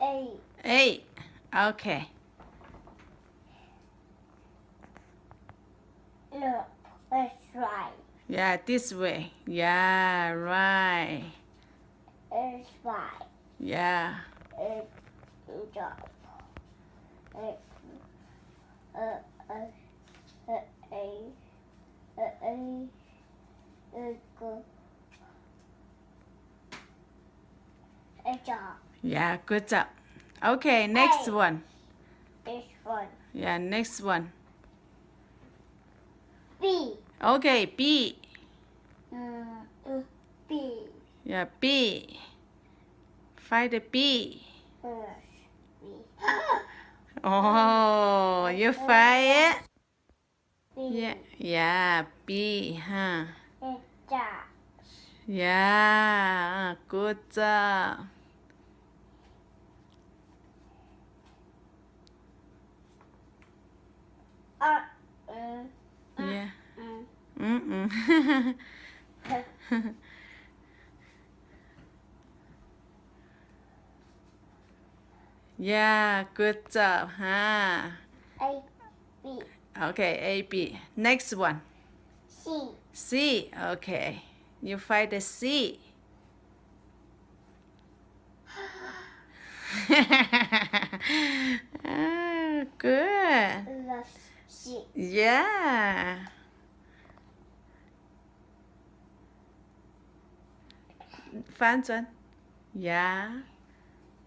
8. 8. Okay. No, that's right. Yeah, this way. Yeah, right. It's right. Yeah. It's up. It's up. Yeah, good job. Okay, next Hey. one. This one. Yeah, next one. B. Okay, B. B. Yeah, B. Find the B. B. Oh, you find it? B. Yeah, B, huh? It's up. Yeah, good job. Yeah. Mm-mm. Yeah, good job, huh? A. B. Okay, A, B. Next one. C. C, okay. You find the C. Ah, good. C. Yeah. Phán chuẩn. Yeah.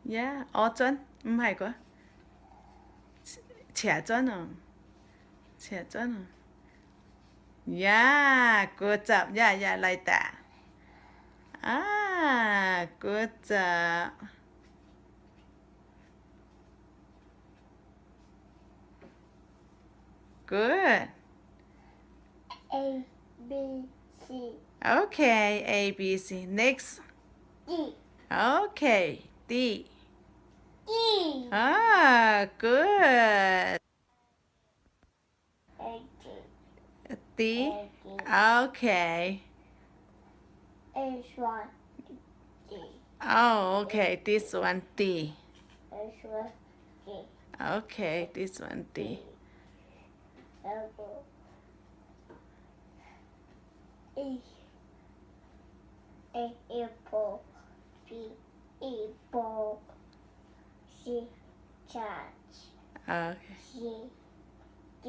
Yeah. Ở chuẩn. Không phải quoi. Trẻ chuẩn không? Trẻ chuẩn không? Yeah. Good job. Yeah, yeah, like that. Ah, good job. Good. A. B. C. Okay, A, B, C. Next. D. Okay, D. E. Ah, good. A. D. D. Okay. H. One. D. Oh, okay. This one D. H. One. D. Okay, this one D. Apple. E. A. Apple. B. Apple. C. Church. Okay. C. D.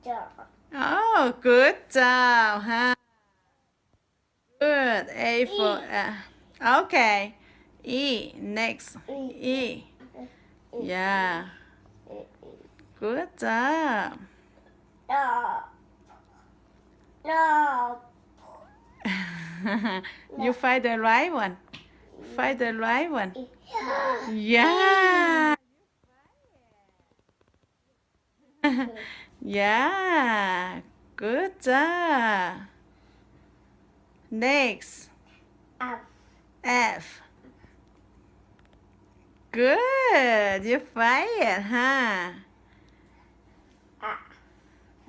Dog. Oh, good job, huh? Good. A for okay. E next. E. Yeah. Good job. No. No. You find the right one. Find the right one. Yeah. Yeah. Good job. Next. F. F. Good. You find it, huh?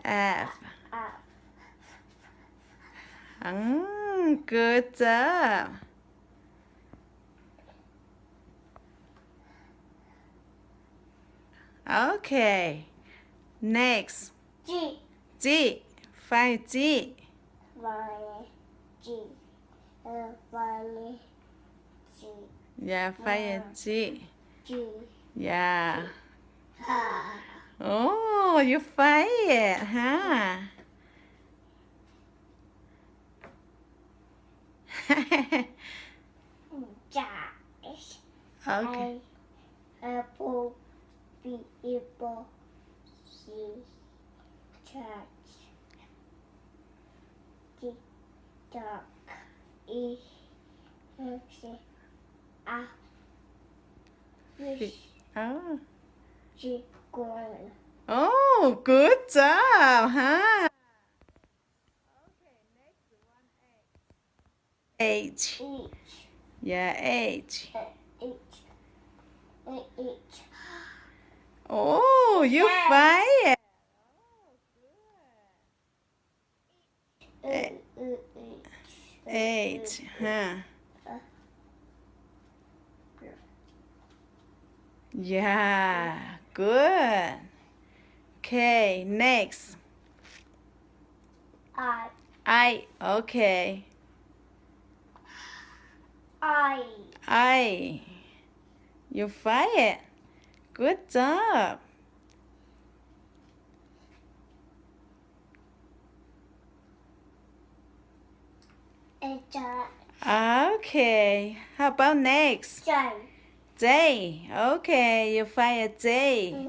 F. Good job. Okay. Next. G. G. Find G. Y. G. Y. G. Yeah, find G. G. Yeah. Oh, you find it, huh? Okay. Apple. B. Apple. C. Church. D. Dog. E. C. A. Fish. Oh. G. Corn. Oh, good job, huh? H. H. Yeah, H. H. H. Oh, you find it. H, huh? Yeah, good. Okay, next. I. Okay. I. You fired. Good job. Okay. How about next? J. J. Okay, you fired J.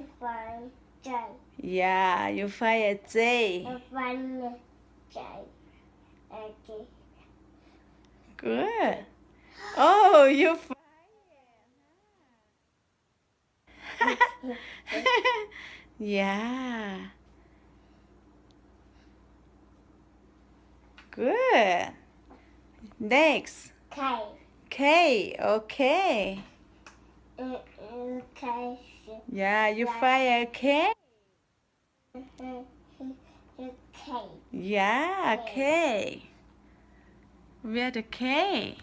J. Yeah, you fired J. J. Okay. Good. Oh, you fired. Yeah. Good. Next. K. K. Okay. K. Yeah, you fire K. K. Yeah, K. Where the K?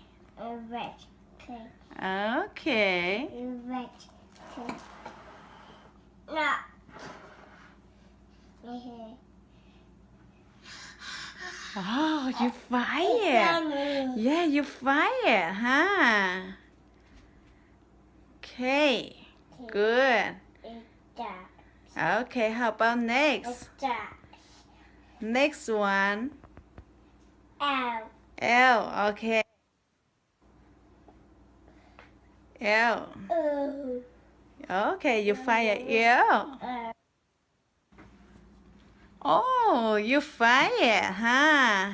Red. K. Okay. Red. K. No. Oh, you fired. Yeah, you fired, huh? K. Good. Okay, how about next? Next one. L. L. Okay. L. Okay, you fire L. Oh, you fired, huh?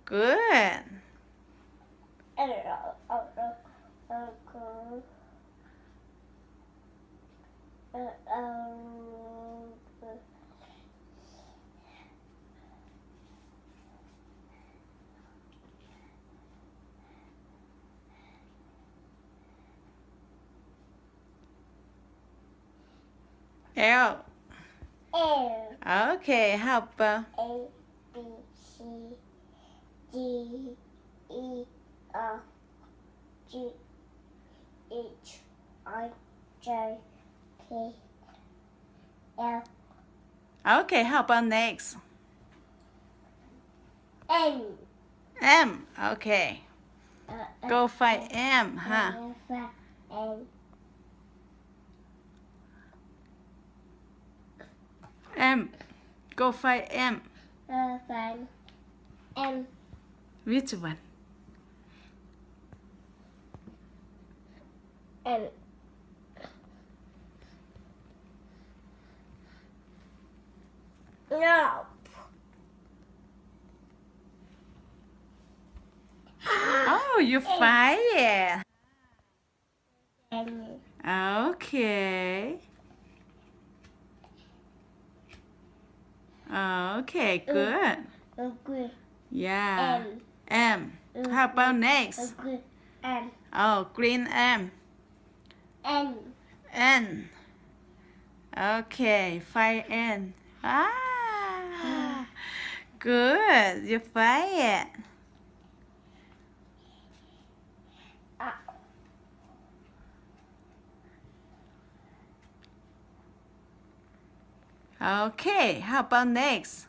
Good. L. Okay, how about A, B, C, D, E, F, G, H, I, J, K, L, okay, how about next? N. M. Okay. Go find M, huh? N. M. Go find M. M. Which one? M. No. Oh, you fired. N. Okay. Okay, good. Okay. Yeah. M. M. How about next? Okay. M. Oh, green M. N. N. Okay, find N. Ah, good. You fired. Okay, how about next?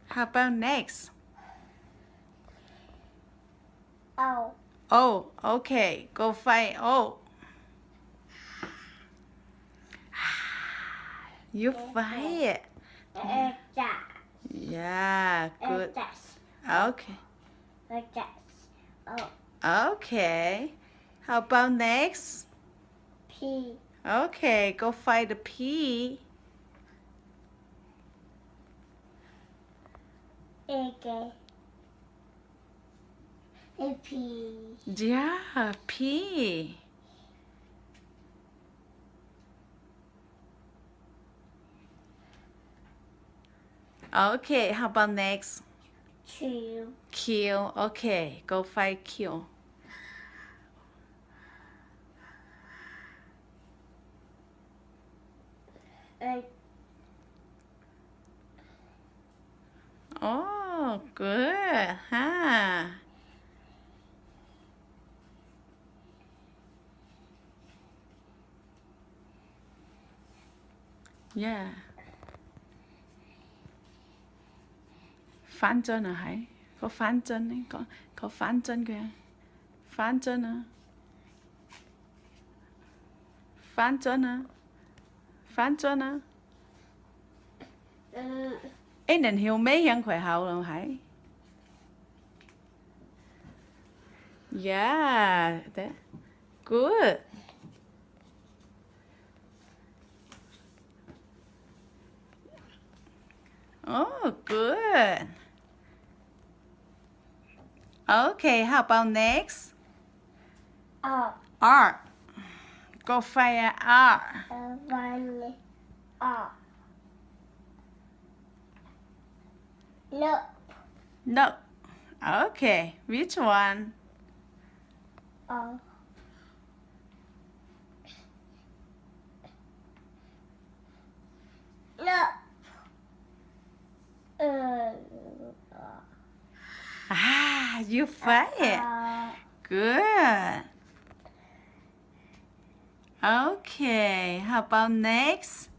How about next? O. Oh, okay. Go find O. You fired. Yeah, good. Okay. Okay. How about next? P. Okay, go find the P. Okay. P. Yeah, P. Okay, how about next? Q. Q. Okay, go find Q. Oh, good, huh? Yeah. Phán chân à Hải? Có phán chân ấy, có phán chân kìa. Phán chân à? Phán chân à? Phán chân à? Ê, nên hiểu mấy nhân khỏe hậu rồi Hải? Yeah, that. Good. Oh, good. Okay, how about next? R. R. Go fire R. One. R. No. No. Okay, which one? R. No. Ah, you fire. Good. Okay, how about next?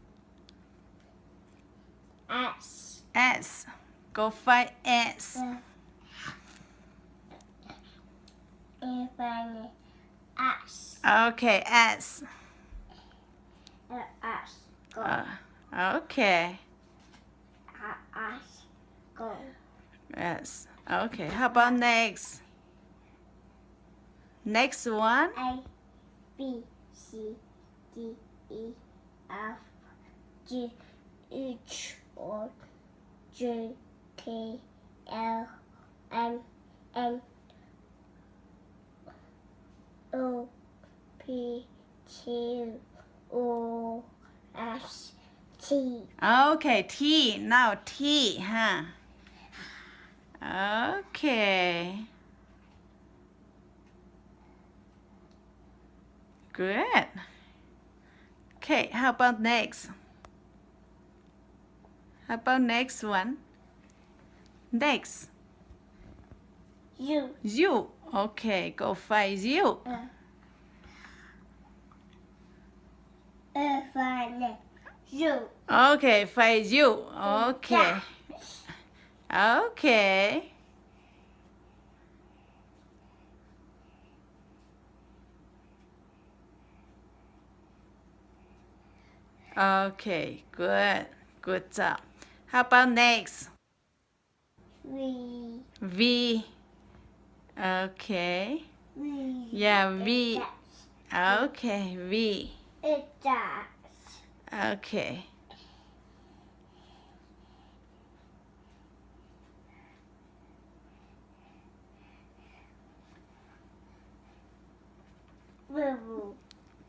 S. S. Go find S. One. S. Okay, S. S. Go. Okay. S. Go. S. Okay, how about next? Next one? A. B. C. D. E. F. G. H. I. J. K. L. M. N. O. P. Q. O. S. T. Okay, T. Now T, huh? Okay. Good. Okay, how about next? How about next one? Next. U. U. Okay, go find U. One. U. Okay, find U. Okay. Okay. Okay, good. Good job. How about next? V. V. Okay. V. Yeah, V. Okay, V. It does. Okay. W.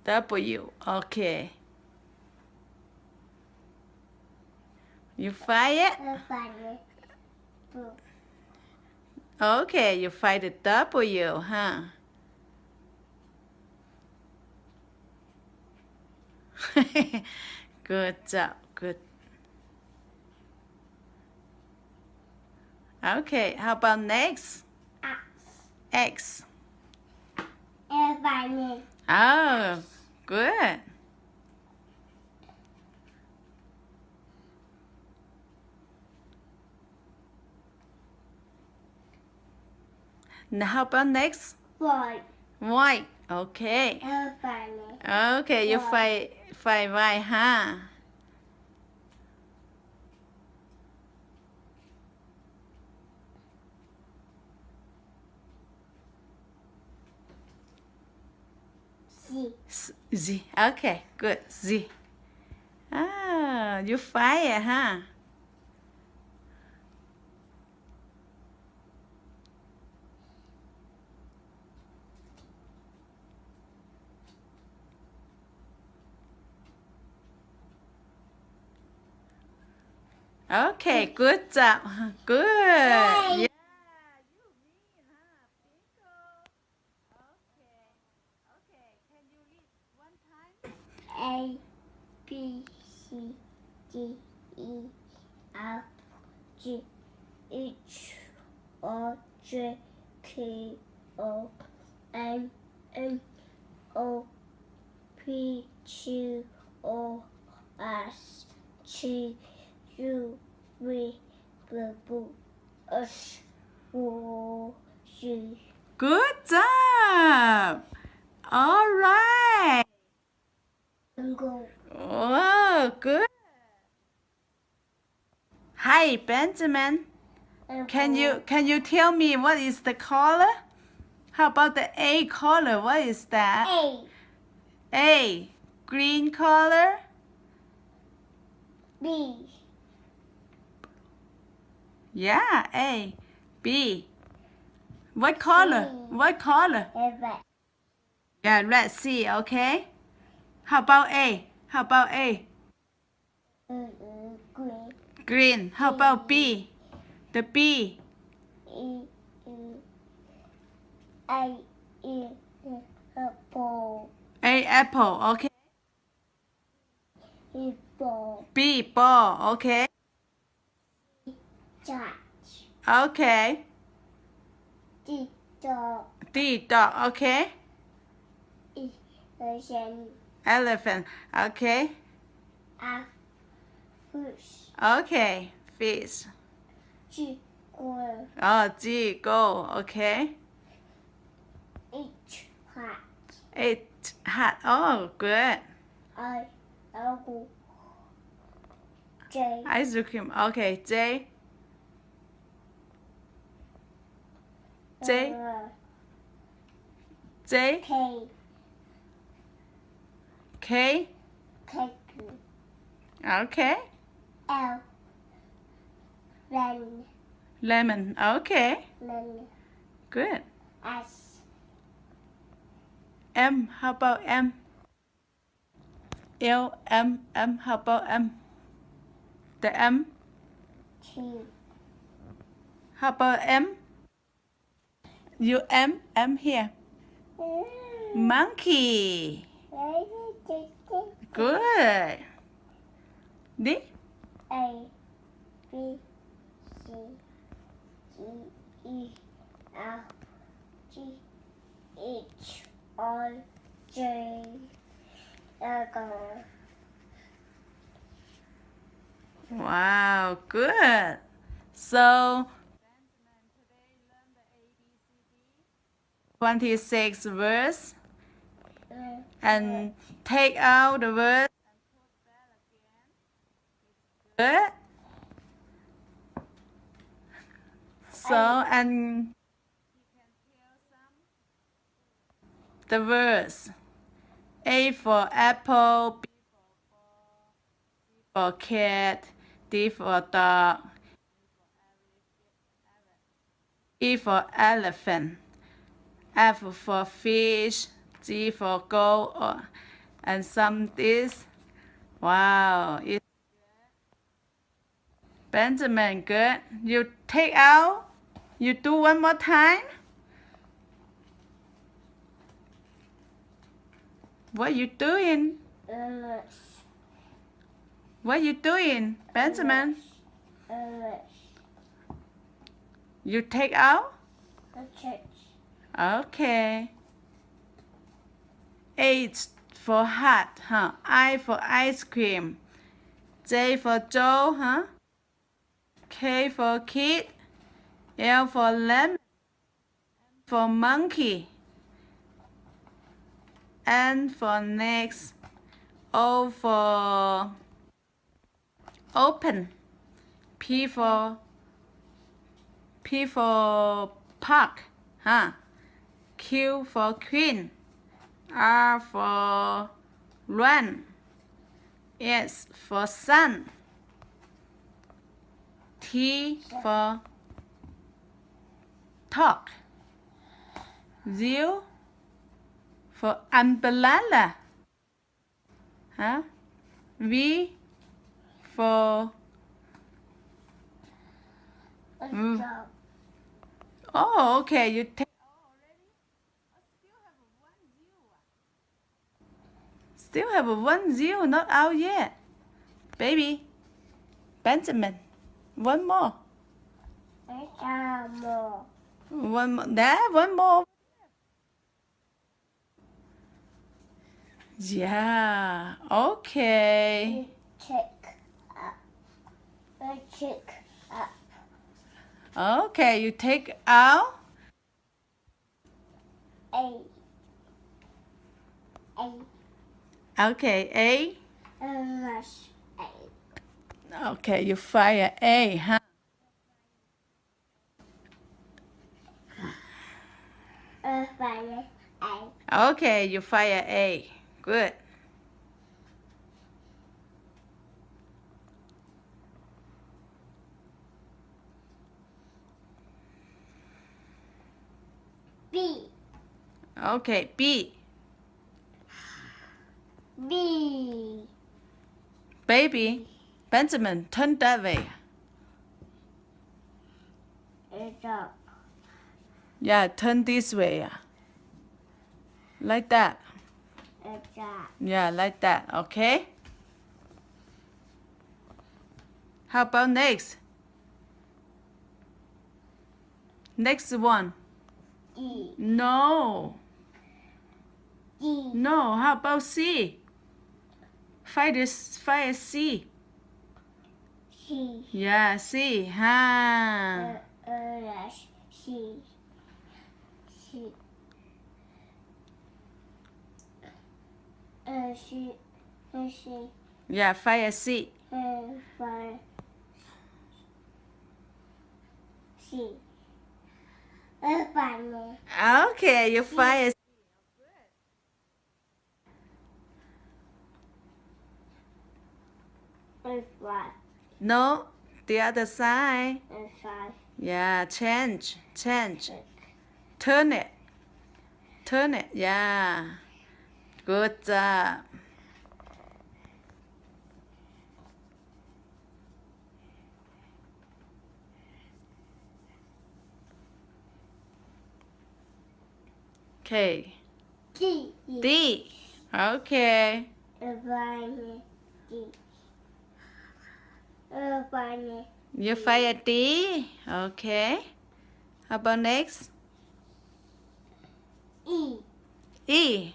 W. Okay. You find it? One. Okay, you find the W, huh? Good job. Good. Okay, how about next? X. One. Oh, good. Now how about next? Y. Y. Okay. One. Okay, you find Y, huh? Z. Z. Okay, good. Z. Ah, you find it, huh? Okay, good job. Good. Yay. Yeah, you win, huh? Bingo. Okay. Okay, can you read one time? A. B. C. D. E. F. G. H. I. J. K. O. N. N. O. P. Q. O. S. Q, U, V, W, X, Y, Z. Good job. All right. Go. Oh, good. Hi, Benjamin. Can you tell me what is the color? How about the A color? What is that? A, A. Green color. B, Yeah, A. B. What color? C. What color? red, Yeah, red C, okay. How about A? How about A? green, Green. How about B? The B. E, A, E, apple, A apple, okay. E, ball, B ball, okay. judge, Okay. D, dog, D dog, okay. E, ocean, Elephant, okay. F, fish, Okay. Fish. G, girl, Oh, G go, okay. H, hat, H hat. Oh, good. I, apple, J, Ice cream. Okay. J. J. J. K, K. cake, Okay. L, lemon, Lemon. Okay. lemon, Good. S, M. How about M? L. M. M. How about M? The M. T, How about M? You M. M here. Monkey. Good. D. A, B, C, D, E, F, G, H, I, J, K. Wow. Good. So 26 words and take out the word. Good. So and the words. A for apple, B for cat, D for dog, E for elephant, F for fish, G for goat, and some this. Wow, it's Benjamin, good. You take out. You do one more time. What you doing? What you doing, Benjamin? You take out? Okay. H for hat, huh? I for ice cream. J for Joe, huh? K for kid. L for lemon. For monkey. N for next. O for open. P for park, huh? Q for queen. R for run. S for sun. T for talk. Z for umbrella. Huh? V for oh, okay. You take. Still have a 1-0 not out yet. Baby. Benjamin. One more. One more. There, one more. Yeah. Okay. Take Check up. Okay, you take out. A. A. Okay, A. Rush. A. Okay, you fire A, huh? Fire. A. Okay, you fire A. Good. B. Okay, B. B. Baby, Benjamin, turn that way. It's up. Yeah, turn this way. Like that. It's up. Yeah, like that. Okay? How about next? Next one. D. No. D. No, how about C? Fire C. C. Yeah, C. Huh? Rush. C. C. C. C. Yeah, fire C. Fire. C. Fire. Okay, you fire C. Fire. No, the other side. Fire. Yeah, change. Turn it. Yeah. Good job. Okay. D. D. Okay. Fire. D. Fire. You fire D. Okay. How about next? E. E.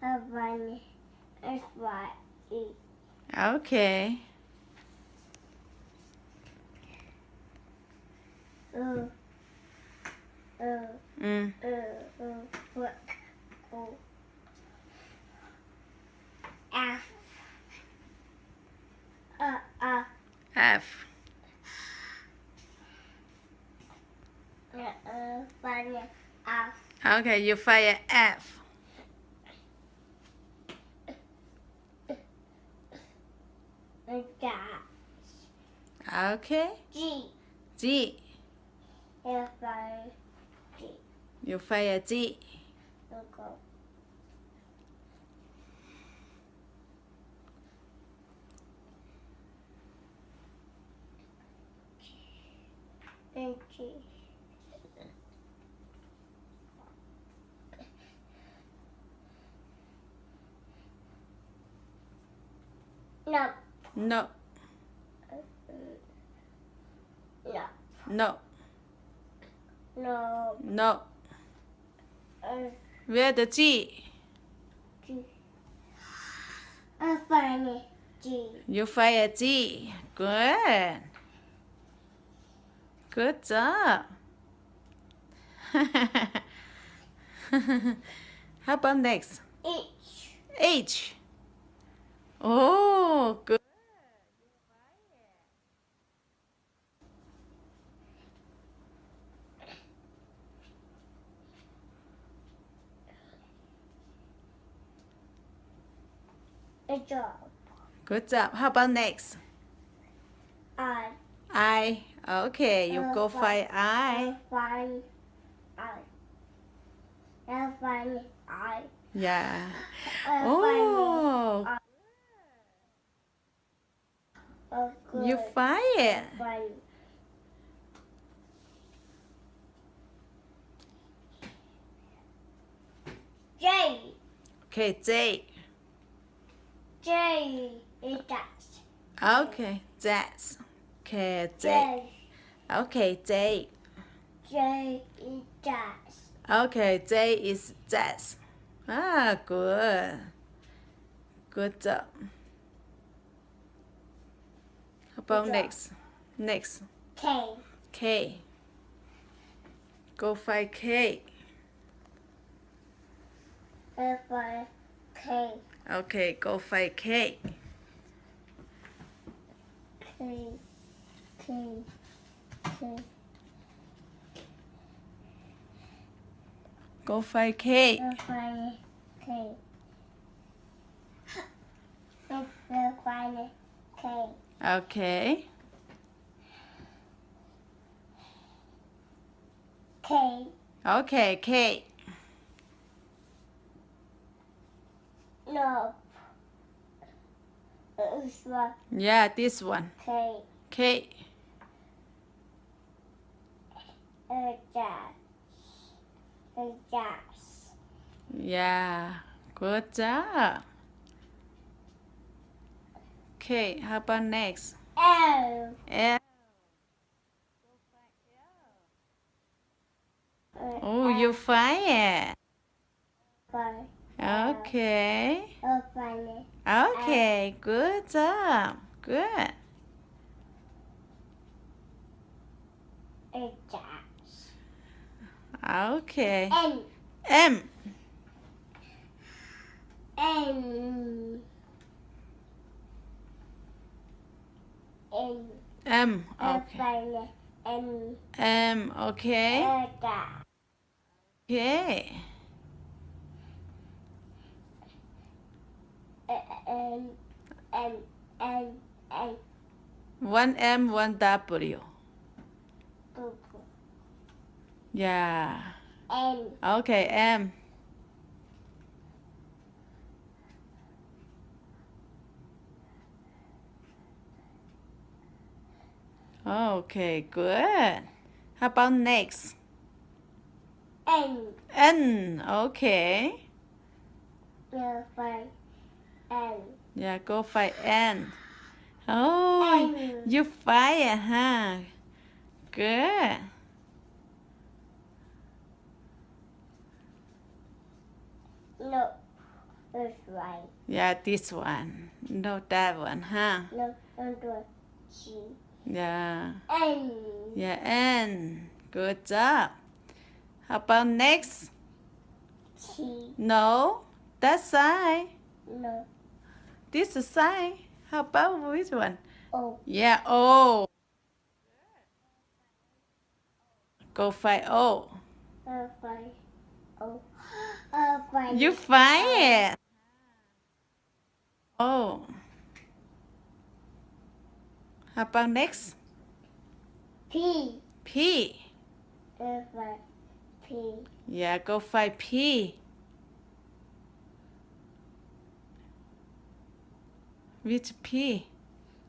Fire. Fire. E. Okay. Mm. Work. F. F. Fire. F. Okay, you fire F. Okay. G. G. Fire. G. You fire G. Go. G. No. No. No. No. No. No. Where the G? G. Fire. G. You fire G. Good. Good job. How about next? H. H. Oh, good. Good job. Good job. How about next? I. I. Okay, you go find I. Fire. I. Fire. I. Yeah. Oh. You fire. Fire. J. Okay, J. J is that. Okay, that's. Okay, J. J. Okay, J. J is that. Okay, J is jazz. Ah, good. Good job. How about Good job. next? Next. K. K. Go find K. For K. Okay, go find K. K. K. K. Go find K. For K. For K. Okay. K. Okay, K. No. This one. Yeah, this one. K. K. Jazz. Jazz. Yeah, good job. Okay, how about next? L. L. Oh, you find it. Okay. Okay, good job. Good. Jazz. Okay. M. M. M. M. M. Okay. M. M. Okay. Jazz. Okay. N. N. N. N. One M, one W. Yeah. N. Okay, M. Okay, good. How about next? N. N. Okay. N. Yeah, go find N. Oh, N. you find it, huh? Good. No. This right. Yeah, this one. No, that one, huh? No. Don't do it. G. Yeah. N. Yeah, N. Good job. How about next? T. No, that side. No. This side. How about which one? O. Yeah, O. Go find O. Find O. You find it. Oh. How about next? P. P. Find P. Yeah, go find P. Which P?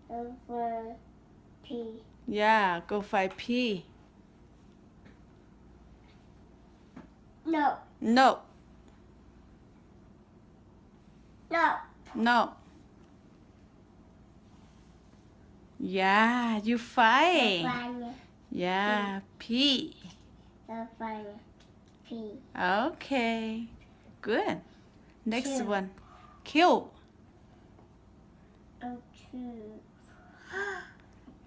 Find P. Yeah, go find P. No. No, No. no. Yeah, you find. Find Yeah, P. Find P. Okay, good. Next Q. one. Q. Two.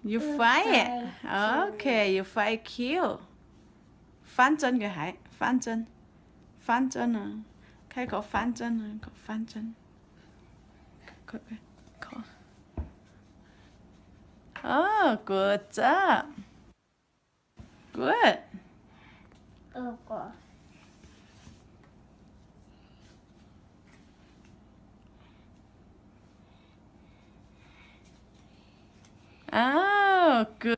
You You find it. find Q. Okay, you find Q. 翻真嘅係翻真，翻真啊！開口翻真啊，個翻真。佢佢。Oh, good job. Good. Okay. Oh, good.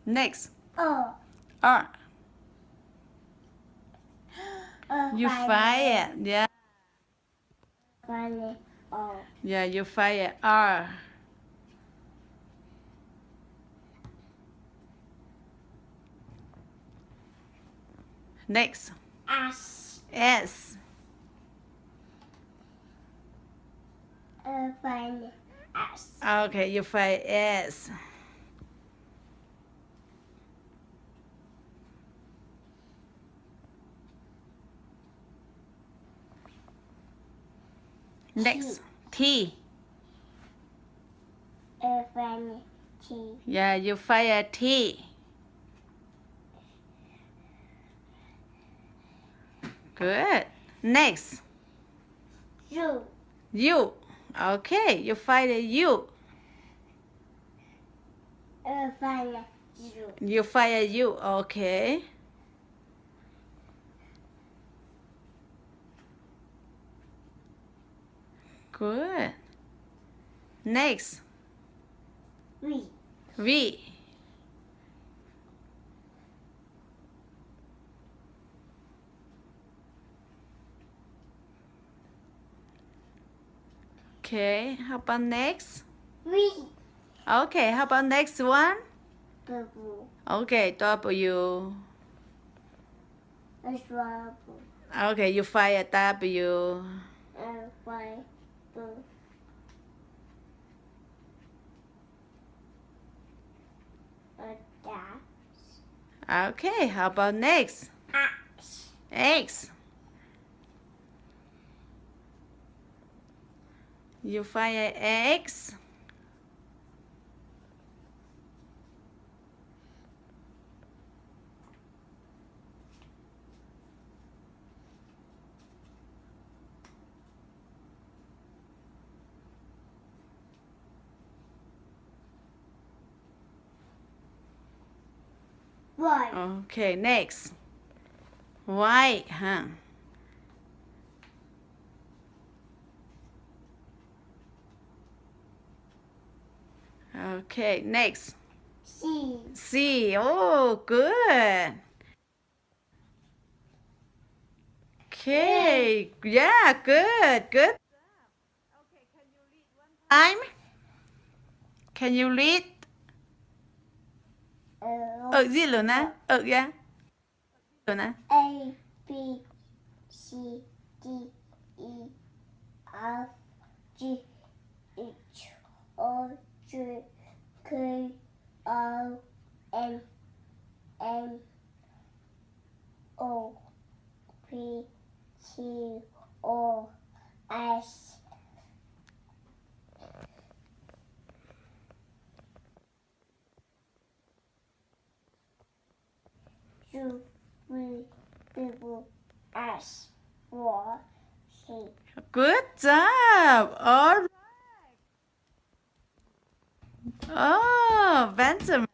Next, O. R. You Find find it. Yeah. Find O. Yeah, you find it. R. Next, S. S. Find S. Okay, you find S. Next, T. find T. Yeah, you find a T. Good. Next. U. U. Okay, you find a U. Find U. You find a U. Okay. Good. Next. V. V. Okay, how about next? V. Okay, how about next one? W. Okay, W. Swab. Okay, you find a W. Find dash. Okay, how about next? X. X. You find a X. Y. Okay, next. Y, huh? Okay, next. C. C. Oh, good. Okay, yeah, good, good. Okay, can you read one time? Can you read? Gì luôn á? Yeah. Luôn á. A, B, C, D, E, F, G, H, I, J, K, L, M, N, O, P, Q, R, S, U, V, W, X, Y, Z. Good job. All right. Oh, Benjamin.